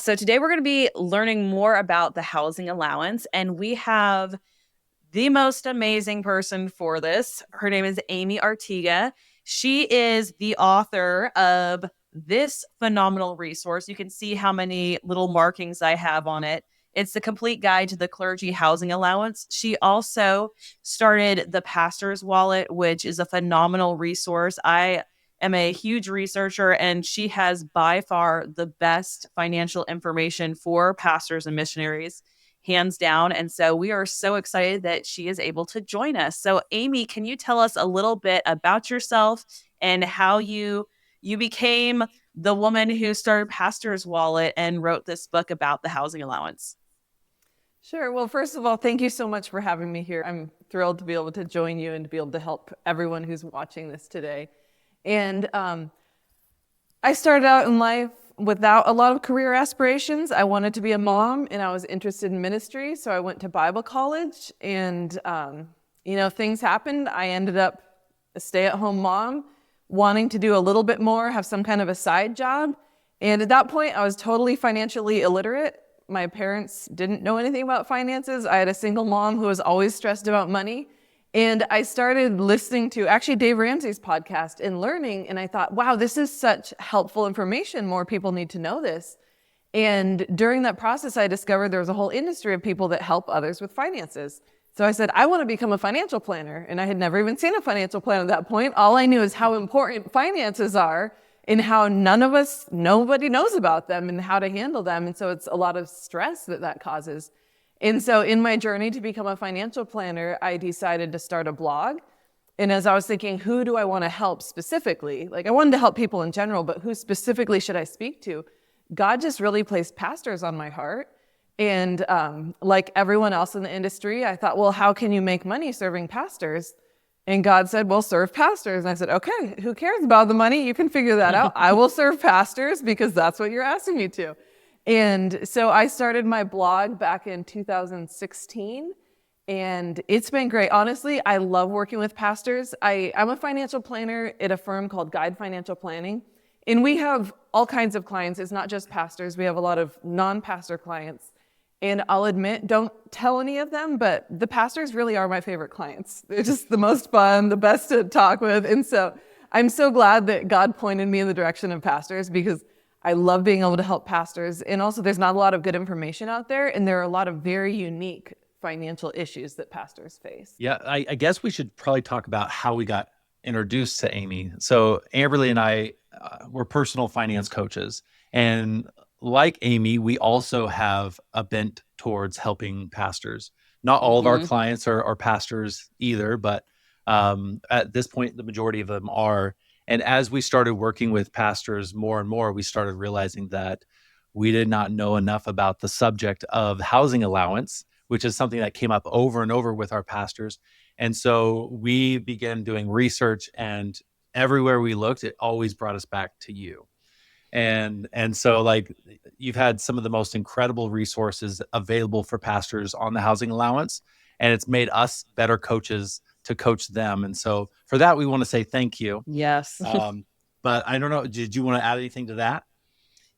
So today we're going to be learning more about the housing allowance, and we have the most amazing person for this. Her name is Amy Artiga. She is the author of this phenomenal resource. You can see how many little markings I have on it. It's the complete guide to the clergy housing allowance. She also started the pastor's wallet, which is a phenomenal resource. I am a huge researcher, and she has by far the best financial information for pastors and missionaries, hands down. And so we are so excited that she is able to join us. So Amy, can you tell us a little bit about yourself and how you became the woman who started Pastor's Wallet and wrote this book about the housing allowance? Sure. Well, first of all, thank you so much for having me here. I'm thrilled to be able to join you and to be able to help everyone who's watching this today. And I started out in life without a lot of career aspirations. I wanted to be a mom and I was interested in ministry. So I went to Bible college and, things happened. I ended up a stay-at-home mom, wanting to do a little bit more, have some kind of a side job. And at that point, I was totally financially illiterate. My parents didn't know anything about finances. I had a single mom who was always stressed about money. And I started listening to actually Dave Ramsey's podcast and learning. And I thought, wow, this is such helpful information. More people need to know this. And during that process, I discovered there was a whole industry of people that help others with finances. So I said, I want to become a financial planner. And I had never even seen a financial plan at that point. All I knew is how important finances are and how nobody knows about them and how to handle them. And so it's a lot of stress that causes. And so in my journey to become a financial planner, I decided to start a blog. And as I was thinking, who do I want to help specifically? Like I wanted to help people in general, but who specifically should I speak to? God just really placed pastors on my heart. And like everyone else in the industry, I thought, well, how can you make money serving pastors? And God said, well, serve pastors. And I said, okay, who cares about the money? You can figure that out. I will serve pastors because that's what you're asking me to. And so I started my blog back in 2016, and it's been great. Honestly, I love working with pastors. I'm a financial planner at a firm called Guide Financial Planning, and we have all kinds of clients. It's not just pastors. We have a lot of non-pastor clients. And I'll admit, don't tell any of them, but the pastors really are my favorite clients. They're just the most fun, the best to talk with. And so I'm so glad that God pointed me in the direction of pastors because I love being able to help pastors. And also there's not a lot of good information out there. And there are a lot of very unique financial issues that pastors face. Yeah, I guess we should probably talk about how we got introduced to Amy. So Amberlee and I were personal finance coaches. And like Amy, we also have a bent towards helping pastors. Not all of our clients are pastors either, but at this point, the majority of them are. And as we started working with pastors more and more, we started realizing that we did not know enough about the subject of housing allowance, which is something that came up over and over with our pastors. And so we began doing research, and everywhere we looked, it always brought us back to you. And so like you've had some of the most incredible resources available for pastors on the housing allowance, and it's made us better coaches to coach them. And so for that, we want to say thank you. Yes. But I don't know, did you want to add anything to that?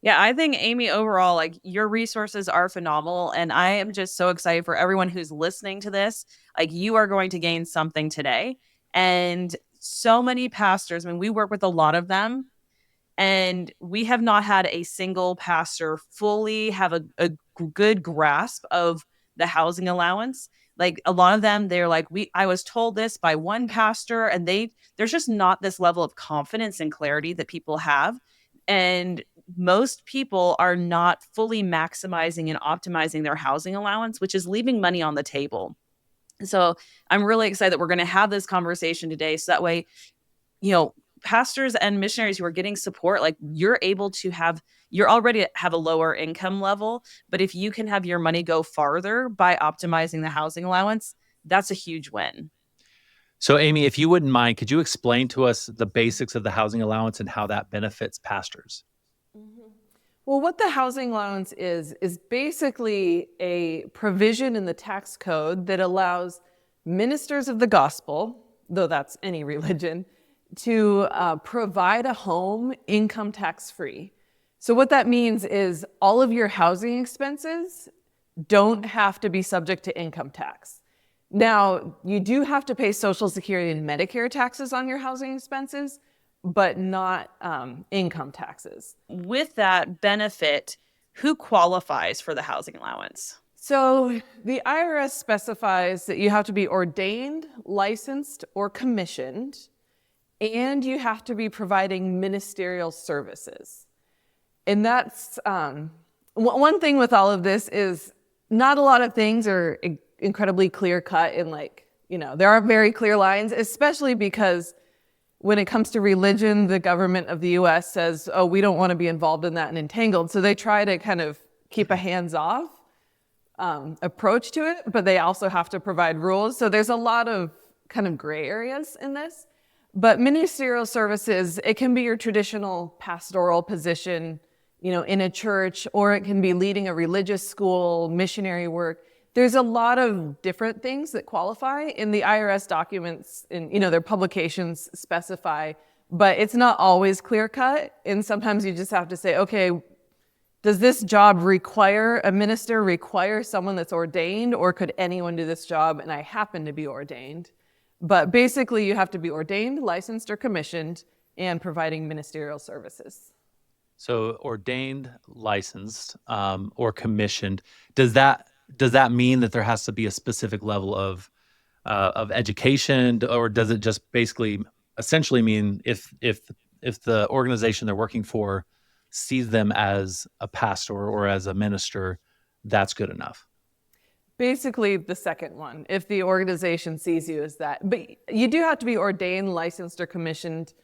Yeah, I think Amy, overall, like your resources are phenomenal. And I am just so excited for everyone who's listening to this. Like you are going to gain something today. And so many pastors, I mean, we work with a lot of them, and we have not had a single pastor fully have a good grasp of the housing allowance. Like a lot of them, they're like, I was told this by one pastor, and there's just not this level of confidence and clarity that people have. And most people are not fully maximizing and optimizing their housing allowance, which is leaving money on the table. So I'm really excited that we're going to have this conversation today. So that way, pastors and missionaries who are getting support, like you're already have a lower income level, but if you can have your money go farther by optimizing the housing allowance, that's a huge win. So Amy, if you wouldn't mind, could you explain to us the basics of the housing allowance and how that benefits pastors? Well, what the housing allowance is basically a provision in the tax code that allows ministers of the gospel, though that's any religion, to provide a home income tax free. So what that means is all of your housing expenses don't have to be subject to income tax. Now, you do have to pay Social Security and Medicare taxes on your housing expenses, but not income taxes. With that benefit, who qualifies for the housing allowance? So the IRS specifies that you have to be ordained, licensed, or commissioned, and you have to be providing ministerial services. And that's one thing with all of this is not a lot of things are incredibly clear cut and there are very clear lines, especially because when it comes to religion, the government of the US says, oh, we don't want to be involved in that and entangled. So they try to kind of keep a hands-off approach to it, but they also have to provide rules. So there's a lot of kind of gray areas in this. But ministerial services, it can be your traditional pastoral position, in a church, or it can be leading a religious school, missionary work. There's a lot of different things that qualify in the IRS documents, and their publications specify, but it's not always clear cut. And sometimes you just have to say, okay, does this job require a minister, require someone that's ordained, or could anyone do this job and I happen to be ordained? But basically you have to be ordained, licensed, or commissioned and providing ministerial services. So ordained, licensed, or commissioned, does that mean that there has to be a specific level of education, or does it just basically essentially mean if the organization they're working for sees them as a pastor or as a minister, that's good enough? Basically the second one, if the organization sees you as that. But you do have to be ordained, licensed, or commissioned,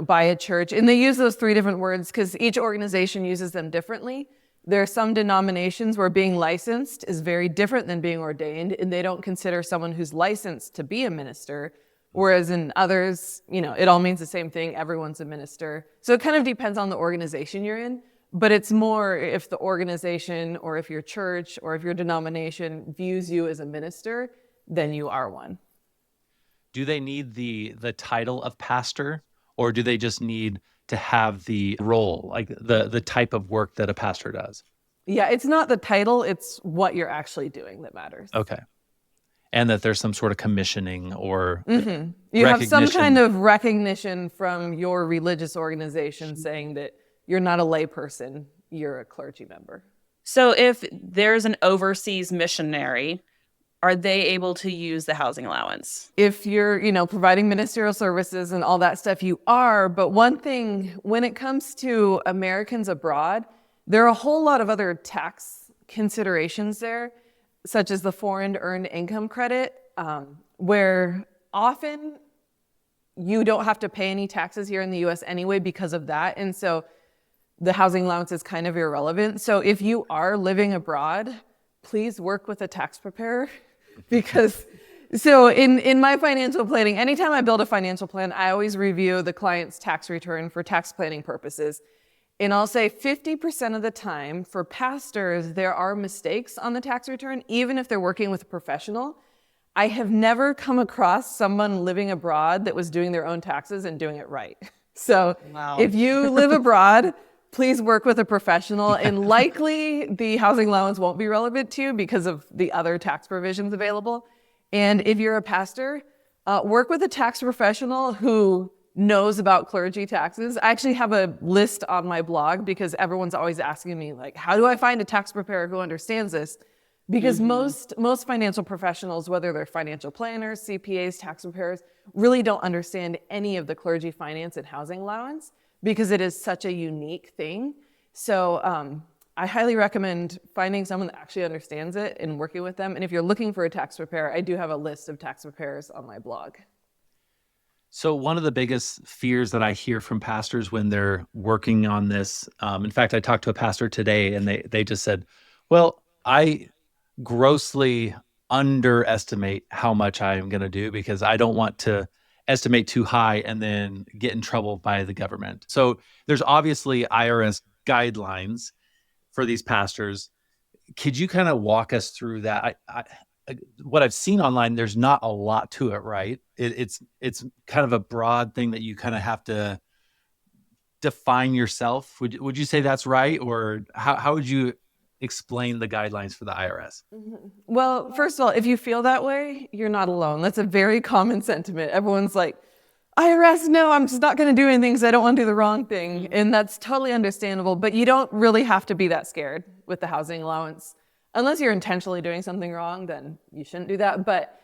by a church. And they use those three different words because each organization uses them differently. There are some denominations where being licensed is very different than being ordained, and they don't consider someone who's licensed to be a minister. Whereas in others, it all means the same thing. Everyone's a minister. So it kind of depends on the organization you're in, but it's more if the organization or if your church or if your denomination views you as a minister, then you are one. Do they need the title of pastor, or do they just need to have the role, like the type of work that a pastor does? Yeah, it's not the title, it's what you're actually doing that matters. Okay. And that there's some sort of commissioning or You have some kind of recognition from your religious organization saying that you're not a lay person, you're a clergy member. So if there's an overseas missionary, are they able to use the housing allowance? If you're, providing ministerial services and all that stuff, you are. But one thing, when it comes to Americans abroad, there are a whole lot of other tax considerations there, such as the foreign earned income credit, where often you don't have to pay any taxes here in the US anyway because of that. And so the housing allowance is kind of irrelevant. So if you are living abroad, please work with a tax preparer. Because so in my financial planning, anytime I build a financial plan, I always review the client's tax return for tax planning purposes. And I'll say 50% of the time for pastors, there are mistakes on the tax return, even if they're working with a professional. I have never come across someone living abroad that was doing their own taxes and doing it right. So If you live abroad, please work with a professional, and likely the housing allowance won't be relevant to you because of the other tax provisions available. And if you're a pastor, work with a tax professional who knows about clergy taxes. I actually have a list on my blog because everyone's always asking me, how do I find a tax preparer who understands this? Because most financial professionals, whether they're financial planners, CPAs, tax preparers, really don't understand any of the clergy finance and housing allowance, because it is such a unique thing. So I highly recommend finding someone that actually understands it and working with them. And if you're looking for a tax preparer, I do have a list of tax preparers on my blog. So one of the biggest fears that I hear from pastors when they're working on this, in fact, I talked to a pastor today and they just said, well, I grossly underestimate how much I am going to do because I don't want to estimate too high and then get in trouble by the government. So there's obviously IRS guidelines for these pastors. Could you kind of walk us through that? What I've seen online, there's not a lot to it, right? It's kind of a broad thing that you kind of have to define yourself? Would you say that's right? Or how would you explain the guidelines for the IRS? Well, first of all, if you feel that way, you're not alone. That's a very common sentiment. Everyone's like, IRS, no, I'm just not going to do anything because I don't want to do the wrong thing. And that's totally understandable, but you don't really have to be that scared with the housing allowance. Unless you're intentionally doing something wrong, then you shouldn't do that. But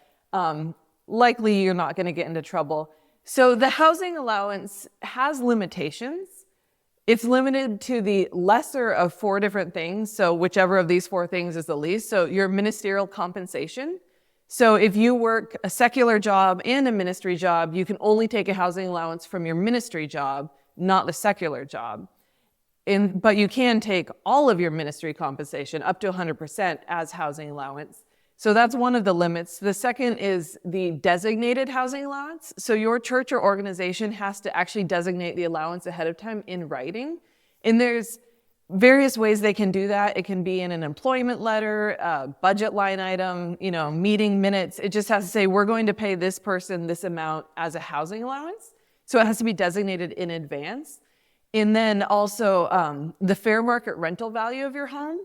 likely you're not going to get into trouble. So the housing allowance has limitations. It's limited to the lesser of 4 different things. So whichever of these 4 things is the least. So your ministerial compensation. So if you work a secular job and a ministry job, you can only take a housing allowance from your ministry job, not the secular job. But you can take all of your ministry compensation, up to 100% as housing allowance. So that's one of the limits. The second is the designated housing allowance. So your church or organization has to actually designate the allowance ahead of time in writing. And there's various ways they can do that. It can be in an employment letter, a budget line item, meeting minutes. It just has to say, we're going to pay this person this amount as a housing allowance. So it has to be designated in advance. And then also the fair market rental value of your home.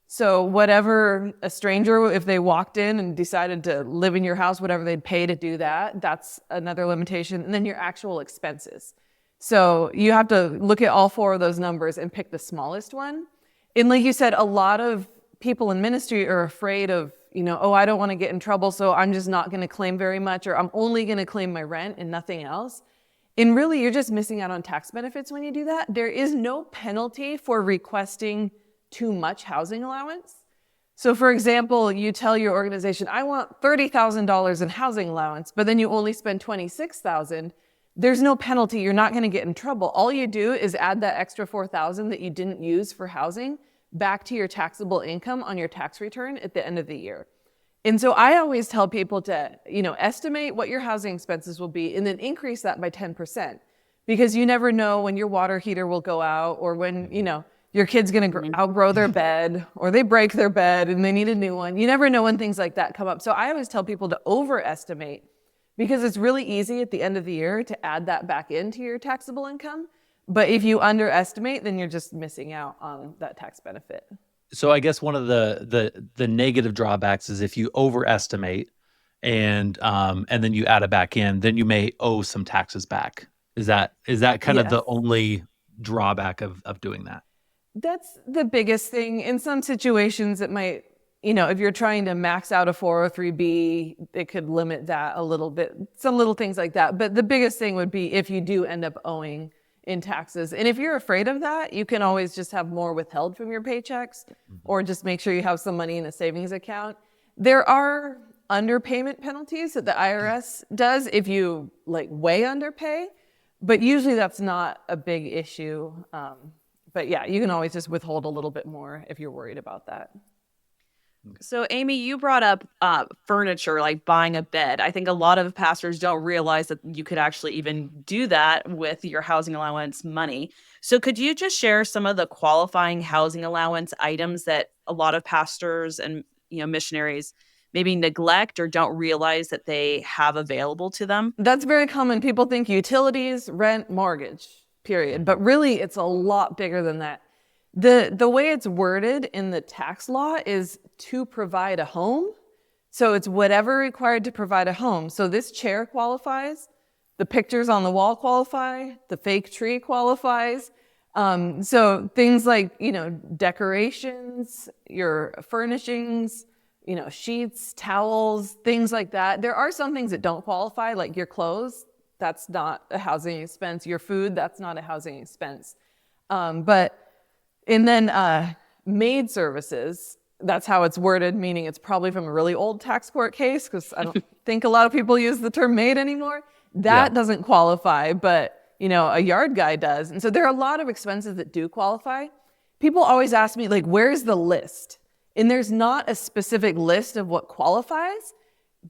So whatever a stranger, if they walked in and decided to live in your house, whatever they'd pay to do that, that's another limitation. And then your actual expenses. So you have to look at all 4 of those numbers and pick the smallest one. And like you said, a lot of people in ministry are afraid of, I don't want to get in trouble, so I'm just not going to claim very much, or I'm only going to claim my rent and nothing else. And really, you're just missing out on tax benefits when you do that. There is no penalty for requesting too much housing allowance. So for example, you tell your organization, I want $30,000 in housing allowance, but then you only spend $26,000. There's no penalty. You're not going to get in trouble. All you do is add that extra $4,000 that you didn't use for housing back to your taxable income on your tax return at the end of the year. And so I always tell people to, estimate what your housing expenses will be and then increase that by 10%, because you never know when your water heater will go out, or when, your kid's going to outgrow their bed, or they break their bed and they need a new one. You never know when things like that come up. So I always tell people to overestimate, because it's really easy at the end of the year to add that back into your taxable income. But if you underestimate, then you're just missing out on that tax benefit. So I guess one of the negative drawbacks is if you overestimate and then you add it back in, then you may owe some taxes back. Is that kind of the only drawback of doing that? That's the biggest thing. In some situations, it might, if you're trying to max out a 403B, it could limit that a little bit, some little things like that. But the biggest thing would be if you do end up owing in taxes. And if you're afraid of that, you can always just have more withheld from your paychecks, or just make sure you have some money in a savings account. There are underpayment penalties that the IRS does if you way underpay, but usually that's not a big issue. But yeah, you can always just withhold a little bit more if you're worried about that. So Amy, you brought up furniture, like buying a bed. I think a lot of pastors don't realize that you could actually even do that with your housing allowance money. So could you just share some of the qualifying housing allowance items that a lot of pastors and missionaries maybe neglect or don't realize that they have available to them? That's very common. People think utilities, rent, mortgage, period. But really, it's a lot bigger than that. The way it's worded in the tax law is to provide a home. So it's whatever required to provide a home. So this chair qualifies, the pictures on the wall qualify, the fake tree qualifies. So things like, decorations, your furnishings, sheets, towels, things like that. There are some things that don't qualify, like your clothes. That's not a housing expense. Your food, that's not a housing expense. And then maid services, that's how it's worded, meaning it's probably from a really old tax court case, because I don't think a lot of people use the term maid anymore. That doesn't qualify, but a yard guy does. And so there are a lot of expenses that do qualify. People always ask me, where's the list? And there's not a specific list of what qualifies,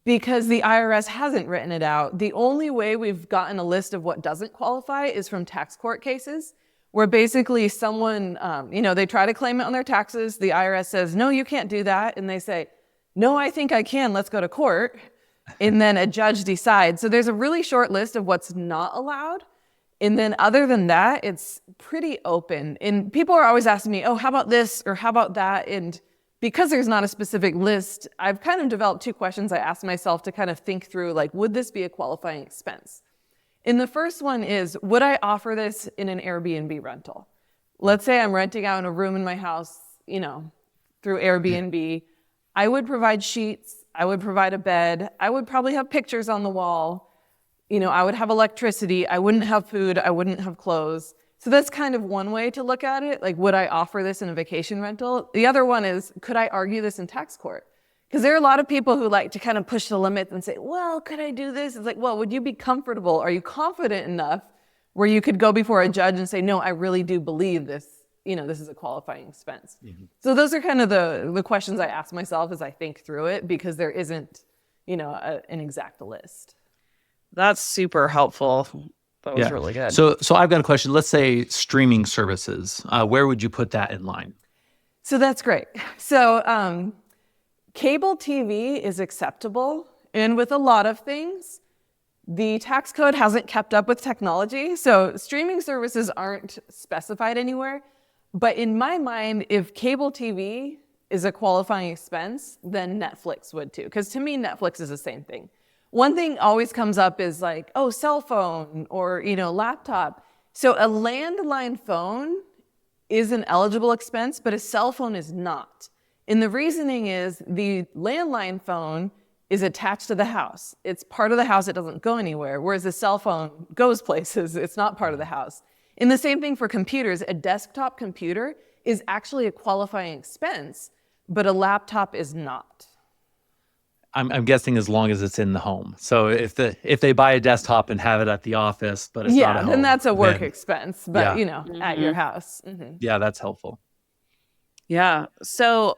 because the IRS hasn't written it out. The only way we've gotten a list of what doesn't qualify is from tax court cases, where basically someone, they try to claim it on their taxes. The IRS says, no, you can't do that. And they say, no, I think I can. Let's go to court. And then a judge decides. So there's a really short list of what's not allowed. And then other than that, it's pretty open. And people are always asking me, oh, how about this or how about that? And because there's not a specific list, I've kind of developed two questions I ask myself to kind of think through, like, would this be a qualifying expense? And the first one is, would I offer this in an Airbnb rental? Let's say I'm renting out in a room in my house, through Airbnb. I would provide sheets. I would provide a bed. I would probably have pictures on the wall. I would have electricity. I wouldn't have food. I wouldn't have clothes. So that's kind of one way to look at it. Like, would I offer this in a vacation rental? The other one is, could I argue this in tax court? Because there are a lot of people who like to kind of push the limits and say, well, could I do this? It's like, well, would you be comfortable? Are you confident enough where you could go before a judge and say, no, I really do believe this, this is a qualifying expense. Mm-hmm. So those are kind of the questions I ask myself as I think through it, because there isn't, an exact list. That's super helpful. That was really good. So I've got a question. Let's say streaming services. Where would you put that in line? So that's great. So cable TV is acceptable. And with a lot of things, the tax code hasn't kept up with technology. So streaming services aren't specified anywhere. But in my mind, if cable TV is a qualifying expense, then Netflix would too. Because to me, Netflix is the same thing. One thing always comes up is like, oh, cell phone or, laptop. So a landline phone is an eligible expense, but a cell phone is not. And the reasoning is the landline phone is attached to the house. It's part of the house. It doesn't go anywhere. Whereas a cell phone goes places. It's not part of the house. And the same thing for computers. A desktop computer is actually a qualifying expense, but a laptop is not. I'm guessing as long as it's in the home. So if they buy a desktop and have it at the office, but it's not at home, then that's a work expense. But mm-hmm. at your house. Mm-hmm. Yeah, that's helpful. Yeah. So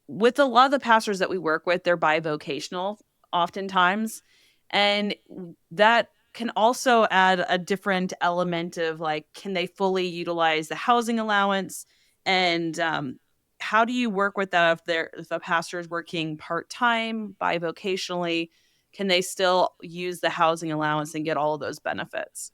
with a lot of the pastors that we work with, they're bivocational oftentimes, and that can also add a different element of like, can they fully utilize the housing allowance? And how do you work with that if a pastor is working part-time, bivocationally? Can they still use the housing allowance and get all of those benefits?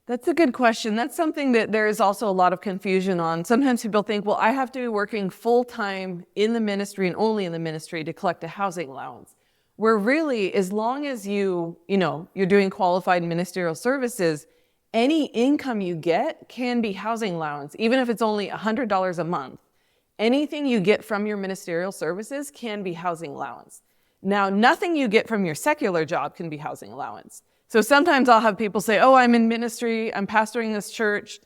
That's a good question. That's something that there is also a lot of confusion on. Sometimes people think, well, I have to be working full-time in the ministry and only in the ministry to collect a housing allowance. Where really, as long as you're doing qualified ministerial services, any income you get can be housing allowance, even if it's only $100 a month. Anything you get from your ministerial services can be housing allowance. Now, nothing you get from your secular job can be housing allowance. So sometimes I'll have people say, oh, I'm in ministry, I'm pastoring this church,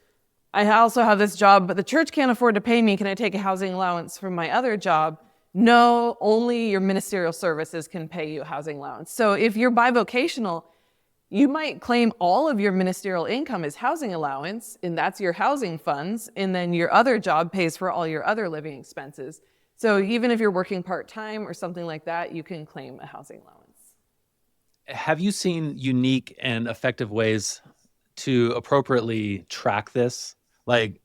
I also have this job, but the church can't afford to pay me. Can I take a housing allowance from my other job? No, only your ministerial services can pay you a housing allowance. So if you're bivocational, you might claim all of your ministerial income as housing allowance, and that's your housing funds, and then your other job pays for all your other living expenses. So even if you're working part-time or something like that, you can claim a housing allowance. Have you seen unique and effective ways to appropriately track this? Like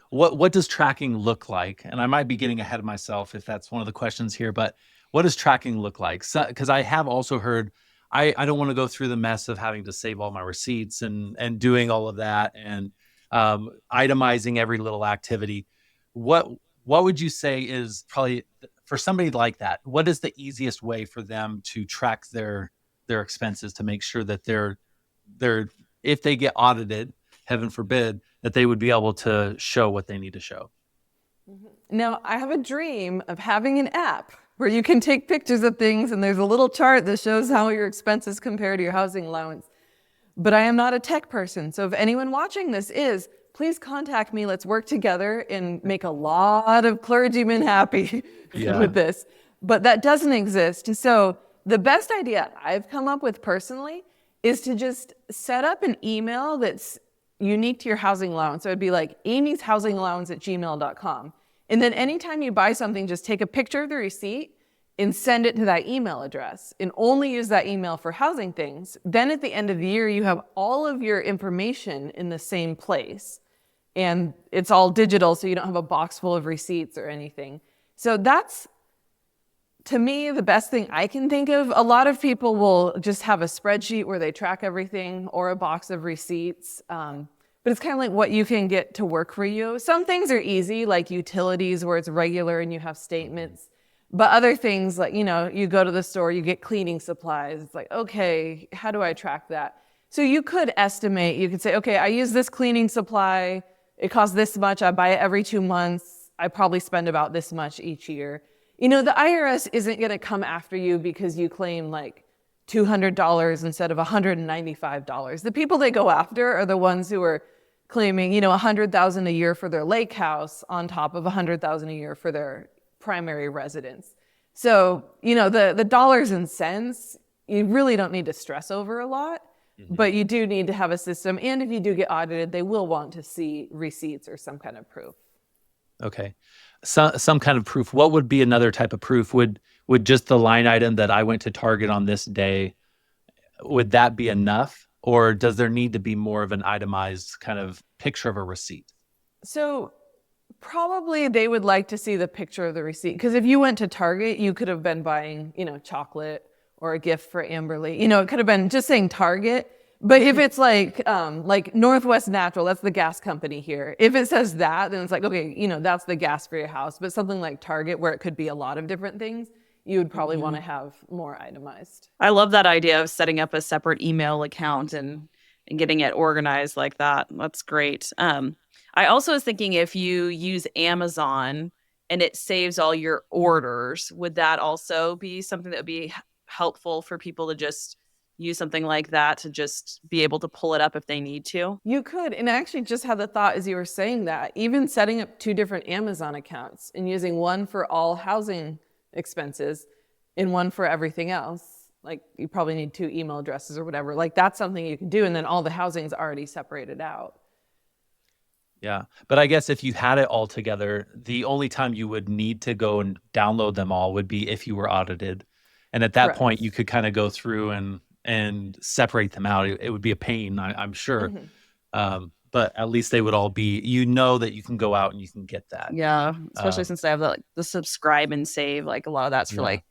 what does tracking look like? And I might be getting ahead of myself if that's one of the questions here, but what does tracking look like? Because I have also heard, I don't want to go through the mess of having to save all my receipts and doing all of that and itemizing every little activity. What would you say is probably for somebody like that? What is the easiest way for them to track their expenses to make sure that they're if they get audited, heaven forbid, that they would be able to show what they need to show? Now, I have a dream of having an app where you can take pictures of things and there's a little chart that shows how your expenses compare to your housing allowance. But I am not a tech person. So if anyone watching this is, please contact me. Let's work together and make a lot of clergymen happy with this. But that doesn't exist. So the best idea I've come up with personally is to just set up an email that's unique to your housing allowance. So it'd be like Amy's housing allowance at gmail.com. And then anytime you buy something, just take a picture of the receipt and send it to that email address and only use that email for housing things. Then at the end of the year, you have all of your information in the same place. And it's all digital, so you don't have a box full of receipts or anything. So that's to me, the best thing I can think of, a lot of people will just have a spreadsheet where they track everything or a box of receipts. But it's kind of like what you can get to work for you. Some things are easy, like utilities where it's regular and you have statements. But other things like, you go to the store, you get cleaning supplies. It's like, okay, how do I track that? So you could estimate, you could say, okay, I use this cleaning supply. It costs this much. I buy it every 2 months. I probably spend about this much each year. The IRS isn't going to come after you because you claim like $200 instead of $195. The people they go after are the ones who are claiming, $100,000 a year for their lake house on top of $100,000 a year for their primary residence. So, the dollars and cents, you really don't need to stress over a lot, but you do need to have a system. And if you do get audited, they will want to see receipts or some kind of proof. Okay. Some kind of proof. What would be another type of proof? Would just the line item that I went to Target on this day, would that be enough? Or does there need to be more of an itemized kind of picture of a receipt? So probably they would like to see the picture of the receipt. Because if you went to Target, you could have been buying, chocolate or a gift for Amberlee. It could have been just saying Target. But if it's like Northwest Natural, that's the gas company here. If it says that, then it's like, okay, that's the gas for your house. But something like Target, where it could be a lot of different things, you would probably want to have more itemized. I love that idea of setting up a separate email account and getting it organized like that. That's great. I also was thinking if you use Amazon and it saves all your orders, would that also be something that would be helpful for people to just use something like that to just be able to pull it up if they need to? You could. And I actually just had the thought as you were saying that, even setting up 2 different Amazon accounts and using one for all housing expenses and one for everything else. Like you probably need 2 email addresses or whatever. Like that's something you can do. And then all the housing is already separated out. Yeah. But I guess if you had it all together, the only time you would need to go and download them all would be if you were audited. And at that Correct. point, you could kind of go through and separate them out. It would be a pain, I'm sure. But at least they would all be, that you can go out and you can get that. Yeah, especially since they have the subscribe and save. Like a lot of that's for like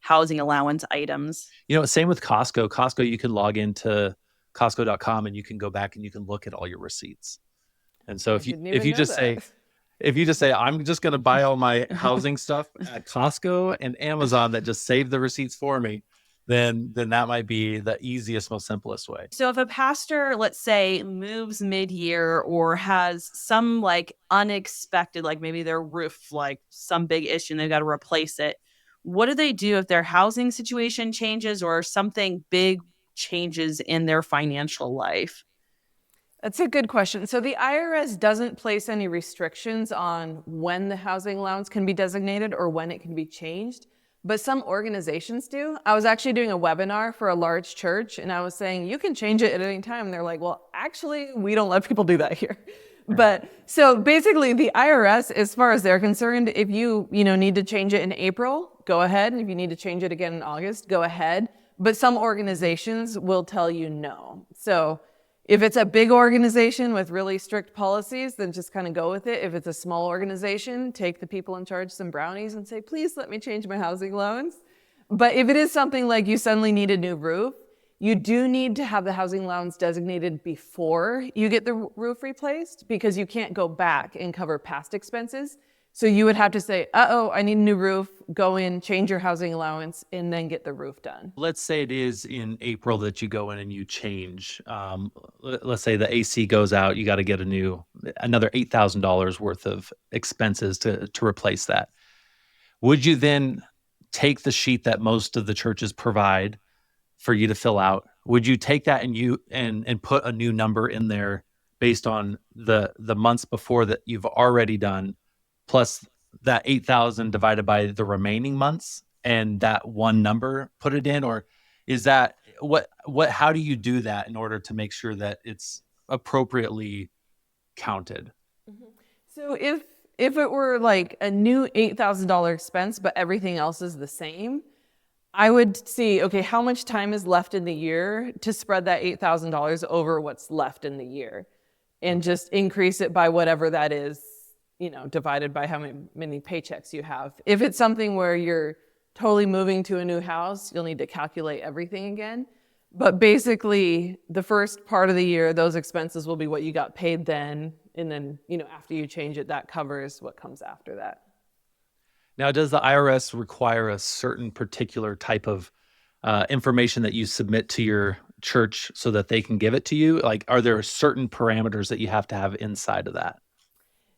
housing allowance items. Same with Costco. Costco, you can log into Costco.com and you can go back and you can look at all your receipts. And so if you just say, I'm just going to buy all my housing stuff at Costco and Amazon that just save the receipts for me, then that might be the easiest, most simplest way. So if a pastor, let's say, moves mid-year or has some like unexpected, like maybe their roof, like some big issue and they've got to replace it, what do they do if their housing situation changes or something big changes in their financial life? That's a good question. So the IRS doesn't place any restrictions on when the housing allowance can be designated or when it can be changed, but some organizations do. I was actually doing a webinar for a large church and I was saying, you can change it at any time. And they're like, well, actually, we don't let people do that here. But so basically the IRS, as far as they're concerned, if you need to change it in April, go ahead. And if you need to change it again in August, go ahead. But some organizations will tell you no. So if it's a big organization with really strict policies, then just kind of go with it. If it's a small organization, take the people in charge some brownies and say, please let me change my housing allowance. But if it is something like you suddenly need a new roof, you do need to have the housing allowance designated before you get the roof replaced because you can't go back and cover past expenses. So you would have to say, I need a new roof, go in, change your housing allowance, and then get the roof done. Let's say it is in April that you go in and you change. Let's say the AC goes out, you got to get another $8,000 worth of expenses to replace that. Would you then take the sheet that most of the churches provide for you to fill out? Would you take that and put a new number in there based on the months before that you've already done, plus that 8,000 divided by the remaining months and that one number, put it in? Or is that how do you do that in order to make sure that it's appropriately counted? So if it were like a new $8,000 expense, but everything else is the same, I would see, okay, how much time is left in the year to spread that $8,000 over what's left in the year and just increase it by whatever that is, divided by how many paychecks you have. If it's something where you're totally moving to a new house, you'll need to calculate everything again. But basically, the first part of the year, those expenses will be what you got paid then. And then, after you change it, that covers what comes after that. Now, does the IRS require a certain particular type of information that you submit to your church so that they can give it to you? Like, are there certain parameters that you have to have inside of that?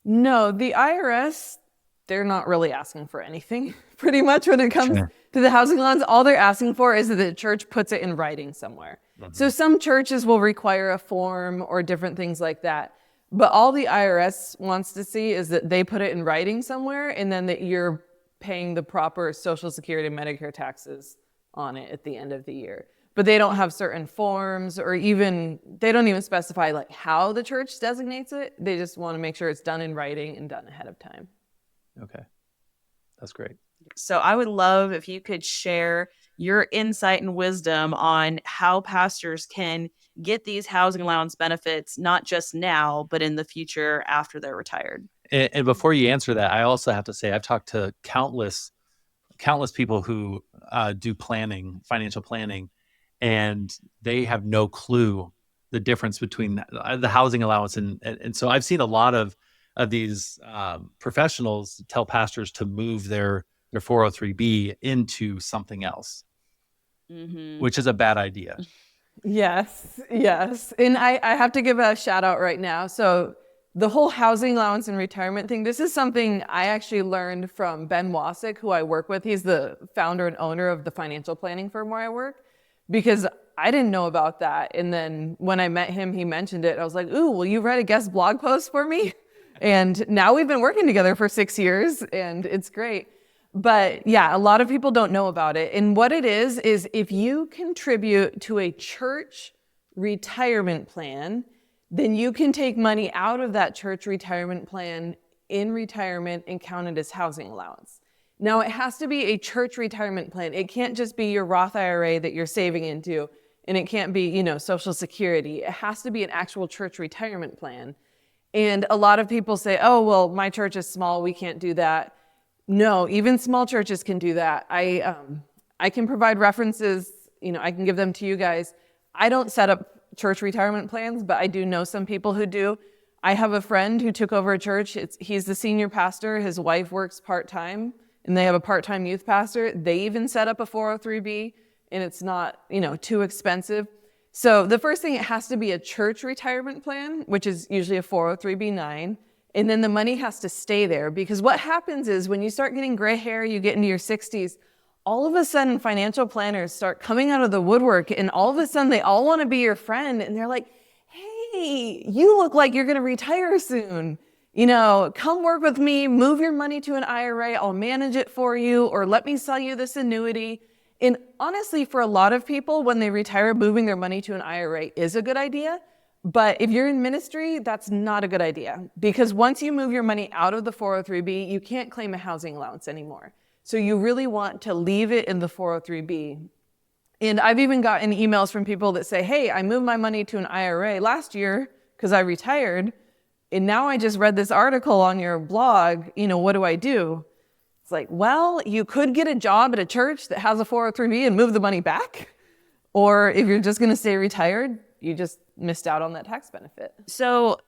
No, the IRS, they're not really asking for anything. Pretty much when it comes to the housing allowance, all they're asking for is that the church puts it in writing somewhere. Mm-hmm. So some churches will require a form or different things like that. But all the IRS wants to see is that they put it in writing somewhere, and then that you're paying the proper Social Security and Medicare taxes on it at the end of the year. But they don't have certain forms, or they don't even specify like how the church designates it. They just want to make sure it's done in writing and done ahead of time. Okay. That's great. So I would love if you could share your insight and wisdom on how pastors can get these housing allowance benefits, not just now, but in the future after they're retired. And before you answer that, I also have to say I've talked to countless people who do planning, financial planning, and they have no clue the difference between the housing allowance and so I've seen a lot of these professionals tell pastors to move their 403b into something else, which is a bad idea. Yes. And I have to give a shout out right now. So the whole housing allowance and retirement thing, this is something I actually learned from Ben Wasick, who I work with. He's the founder and owner of the financial planning firm where I work, because I didn't know about that. And then when I met him, he mentioned it. I was like, ooh, will you write a guest blog post for me? And now we've been working together for 6 years, and it's great. But yeah, a lot of people don't know about it. And what it is if you contribute to a church retirement plan, then you can take money out of that church retirement plan in retirement and count it as housing allowance. Now, it has to be a church retirement plan. It can't just be your Roth IRA that you're saving into, and it can't be, Social Security. It has to be an actual church retirement plan. And a lot of people say, oh, well, my church is small, we can't do that. No, even small churches can do that. I can provide references, I can give them to you guys. I don't set up church retirement plans, but I do know some people who do. I have a friend who took over a church. He's the senior pastor. His wife works part-time, and they have a part-time youth pastor. They even set up a 403b, and it's not, too expensive. So the first thing, it has to be a church retirement plan, which is usually a 403b-9. And then the money has to stay there, because what happens is when you start getting gray hair, you get into your 60s, all of a sudden financial planners start coming out of the woodwork, and all of a sudden they all want to be your friend. And they're like, hey, you look like you're going to retire soon. Come work with me, move your money to an IRA, I'll manage it for you, or let me sell you this annuity. And honestly, for a lot of people, when they retire, moving their money to an IRA is a good idea. But if you're in ministry, that's not a good idea, because once you move your money out of the 403b, you can't claim a housing allowance anymore. So you really want to leave it in the 403b. And I've even gotten emails from people that say, hey, I moved my money to an IRA last year because I retired, and now I just read this article on your blog, what do I do? It's like, well, you could get a job at a church that has a 403b and move the money back. Or if you're just going to stay retired, you just missed out on that tax benefit. So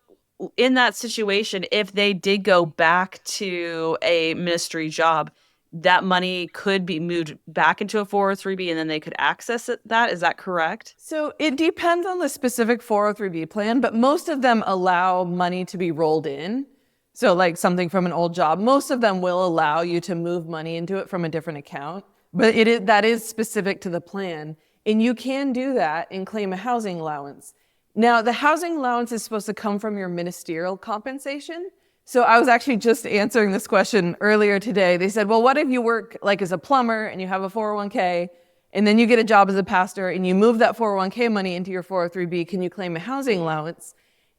in that situation, if they did go back to a ministry job, that money could be moved back into a 403b, and then they could access that. Is that correct? So it depends on the specific 403b plan, but most of them allow money to be rolled in. So like something from an old job, most of them will allow you to move money into it from a different account, but that is specific to the plan. And you can do that and claim a housing allowance. Now, the housing allowance is supposed to come from your ministerial compensation. So I was actually just answering this question earlier today. They said, well, what if you work like as a plumber and you have a 401k, and then you get a job as a pastor and you move that 401k money into your 403b, can you claim a housing allowance?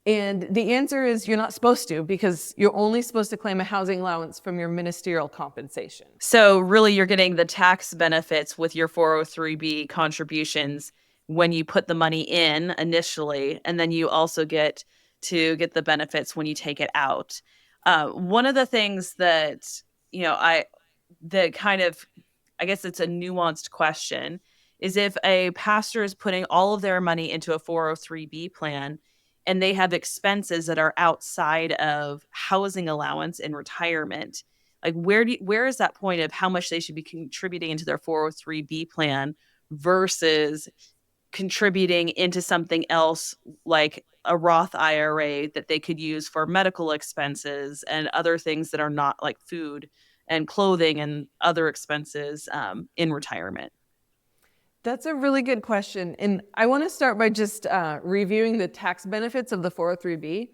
And the answer is you're not supposed to, because you're only supposed to claim a housing allowance from your ministerial compensation. So really, you're getting the tax benefits with your 403b contributions when you put the money in initially, and then you also get the benefits when you take it out. One of the things that, that kind of I guess it's a nuanced question, is if a pastor is putting all of their money into a 403b plan and they have expenses that are outside of housing allowance and retirement, like where is that point of how much they should be contributing into their 403b plan versus contributing into something else like a Roth IRA that they could use for medical expenses and other things that are not like food and clothing and other expenses in retirement? That's a really good question. And I want to start by just reviewing the tax benefits of the 403b.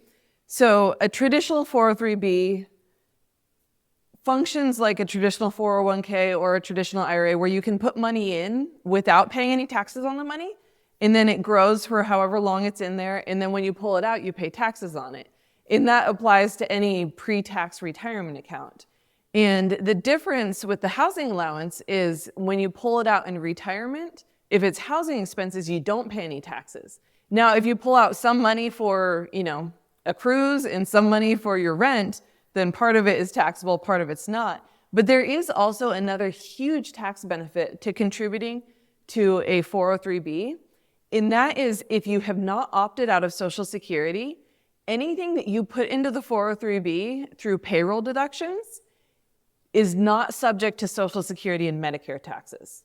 So a traditional 403b functions like a traditional 401k or a traditional IRA where you can put money in without paying any taxes on the money. And then it grows for however long it's in there. And then when you pull it out, you pay taxes on it. And that applies to any pre-tax retirement account. And the difference with the housing allowance is when you pull it out in retirement, if it's housing expenses, you don't pay any taxes. Now, if you pull out some money for, a cruise and some money for your rent, then part of it is taxable, part of it's not. But there is also another huge tax benefit to contributing to a 403b. And that is if you have not opted out of Social Security, anything that you put into the 403b through payroll deductions is not subject to Social Security and Medicare taxes.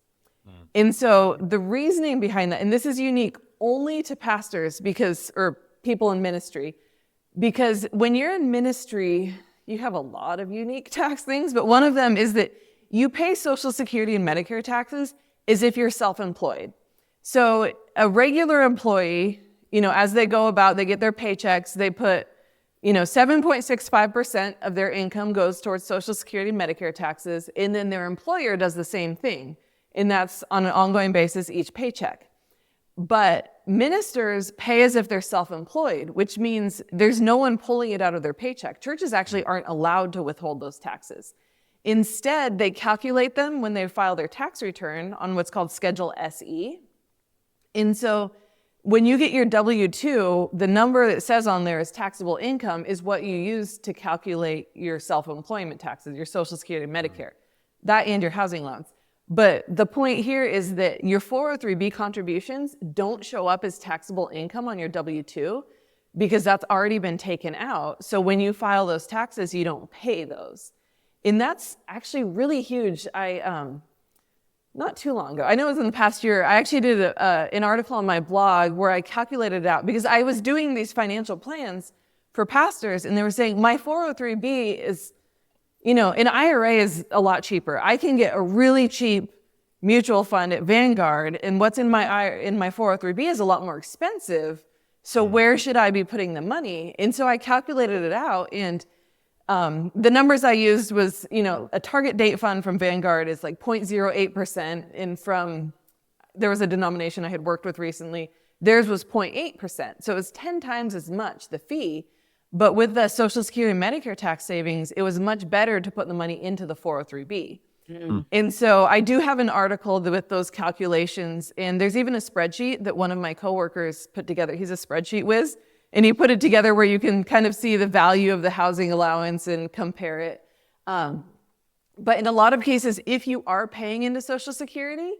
And so the reasoning behind that, and this is unique only to pastors or people in ministry, because when you're in ministry, you have a lot of unique tax things, but one of them is that you pay Social Security and Medicare taxes as if you're self-employed. So a regular employee, as they go about, they get their paychecks, they put 7.65% of their income goes towards Social Security and Medicare taxes, and then their employer does the same thing. And that's on an ongoing basis each paycheck. But ministers pay as if they're self-employed, which means there's no one pulling it out of their paycheck. Churches actually aren't allowed to withhold those taxes. Instead, they calculate them when they file their tax return on what's called Schedule SE. And so when you get your W-2, the number that says on there is taxable income is what you use to calculate your self-employment taxes, your Social Security and Medicare, that and your housing allowance. But the point here is that your 403b contributions don't show up as taxable income on your W-2 because that's already been taken out. So when you file those taxes, you don't pay those. And that's actually really huge. Not too long ago, I know it was in the past year, I actually did an article on my blog where I calculated it out because I was doing these financial plans for pastors and they were saying, my 403b is, an IRA is a lot cheaper. I can get a really cheap mutual fund at Vanguard, and what's in my 403b is a lot more expensive. So where should I be putting the money? And so I calculated it out, and the numbers I used was, a target date fund from Vanguard is like 0.08%, and there was a denomination I had worked with recently, theirs was 0.8%. So it was 10 times as much, the fee. But with the Social Security and Medicare tax savings, it was much better to put the money into the 403b. And so I do have an article with those calculations, and there's even a spreadsheet that one of my coworkers put together. He's a spreadsheet whiz, and he put it together where you can kind of see the value of the housing allowance and compare it. But in a lot of cases, if you are paying into Social Security,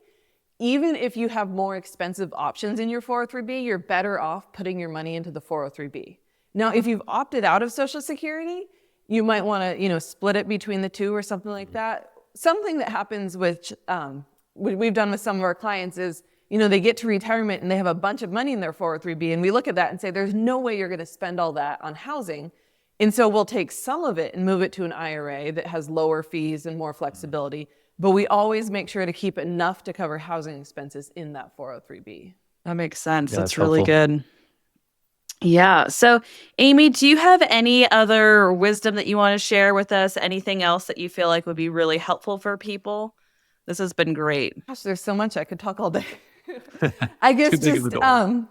even if you have more expensive options in your 403b, you're better off putting your money into the 403b. Now, if you've opted out of Social Security, you might want to, split it between the two or something like that. Something that happens with, we've done with some of our clients is, they get to retirement and they have a bunch of money in their 403b, and we look at that and say, there's no way you're going to spend all that on housing. And so we'll take some of it and move it to an IRA that has lower fees and more flexibility. But we always make sure to keep enough to cover housing expenses in that 403b. That makes sense. Yeah, that's that's really helpful. good. Yeah. So, Amy, do you have any other wisdom that you want to share with us? Anything else that you feel like would be really helpful for people? This has been great. Gosh, there's so much I could talk all day. I guess Too big of a just door.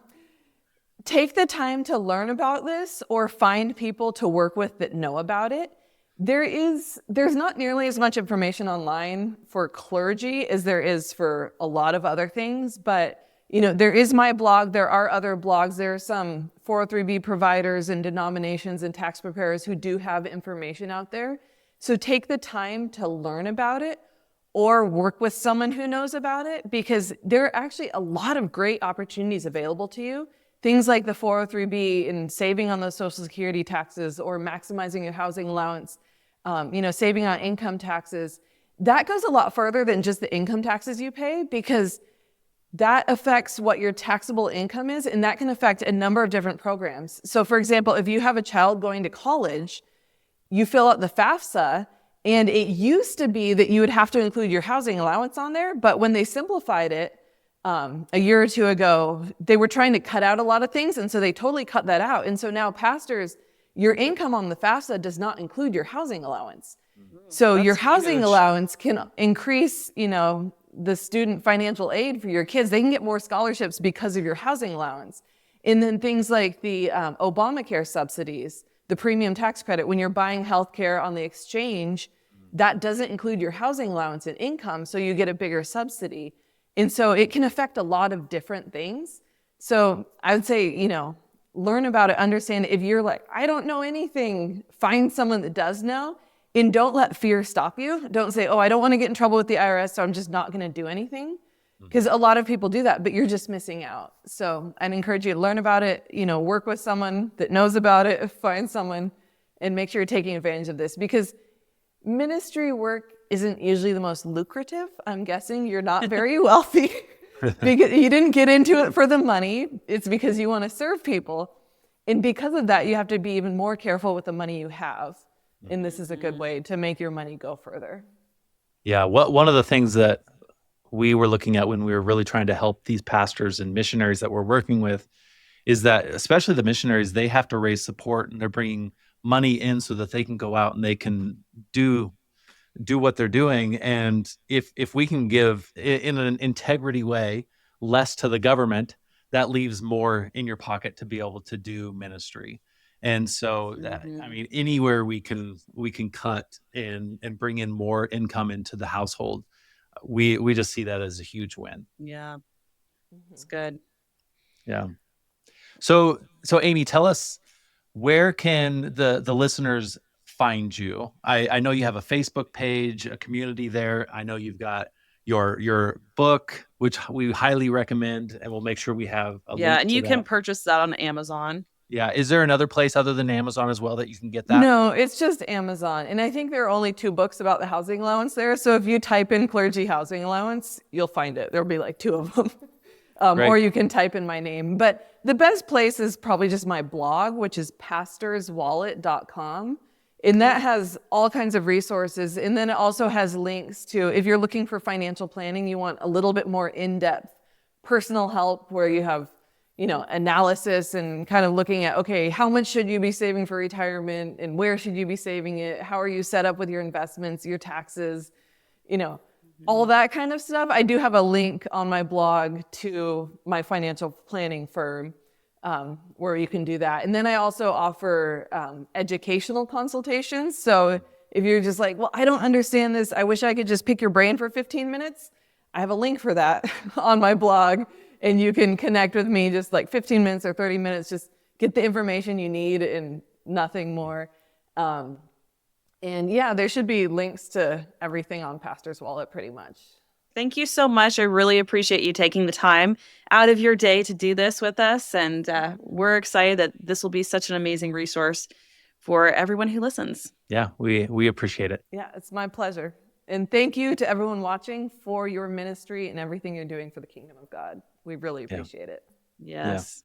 take the time to learn about this or find people to work with that know about it. There's not nearly as much information online for clergy as there is for a lot of other things, but there is my blog. There are other blogs. There are some 403b providers and denominations and tax preparers who do have information out there. So take the time to learn about it or work with someone who knows about it, because there are actually a lot of great opportunities available to you. Things like the 403B and saving on those Social Security taxes, or maximizing your housing allowance, saving on income taxes. That goes a lot further than just the income taxes you pay, because that affects what your taxable income is, and that can affect a number of different programs. So for example, if you have a child going to college, you fill out the FAFSA, and it used to be that you would have to include your housing allowance on there, but when they simplified it a year or two ago, they were trying to cut out a lot of things, and so they totally cut that out. And so now pastors, your income on the FAFSA does not include your housing allowance. So your housing allowance can increase, the student financial aid for your kids. They can get more scholarships because of your housing allowance. And then things like the Obamacare subsidies, the premium tax credit, when you're buying healthcare on the exchange, that doesn't include your housing allowance and income, so you get a bigger subsidy. And so it can affect a lot of different things. So I would say, learn about it, understand it. If you're like, I don't know anything, find someone that does know. And don't let fear stop you. Don't say, I don't want to get in trouble with the IRS, so I'm just not going to do anything. Because a lot of people do that, but you're just missing out. So I'd encourage you to learn about it, work with someone that knows about it, find someone, and make sure you're taking advantage of this. Because ministry work isn't usually the most lucrative. I'm guessing you're not very wealthy because you didn't get into it for the money. It's because you want to serve people. And because of that, you have to be even more careful with the money you have. And this is a good way to make your money go further. Yeah. One of the things that we were looking at when we were really trying to help these pastors and missionaries that we're working with is that, especially the missionaries, they have to raise support, and they're bringing money in so that they can go out and they can do what they're doing. And if we can give in an integrity way less to the government, that leaves more in your pocket to be able to do ministry. And so anywhere we can cut and bring in more income into the household, we just see that as a huge win. Yeah. It's good. Yeah. So Amy, tell us, where can the listeners find you? I know you have a Facebook page, a community there. I know you've got your book, which we highly recommend, and we'll make sure we have a link and to you that. can purchase that on Amazon. Yeah. Is there another place other than Amazon as well that you can get that? No, it's just Amazon. And I think there are only 2 books about the housing allowance there. So if you type in Clergy Housing Allowance, you'll find it. There'll be like 2 of them. Or you can type in my name. But the best place is probably just my blog, which is pastorswallet.com. And that has all kinds of resources. And then it also has links to, if you're looking for financial planning, you want a little bit more in-depth personal help where you have analysis and kind of looking at, okay, how much should you be saving for retirement, and where should you be saving it? How are you set up with your investments, your taxes, all that kind of stuff. I do have a link on my blog to my financial planning firm where you can do that. And then I also offer educational consultations. So if you're just like, well, I don't understand this, I wish I could just pick your brain for 15 minutes, I have a link for that on my blog. And you can connect with me just like 15 minutes or 30 minutes, just get the information you need and nothing more. There should be links to everything on Pastor's Wallet pretty much. Thank you so much. I really appreciate you taking the time out of your day to do this with us. And we're excited that this will be such an amazing resource for everyone who listens. Yeah, we appreciate it. Yeah, it's my pleasure. And thank you to everyone watching for your ministry and everything you're doing for the kingdom of God. We really appreciate it. Yes.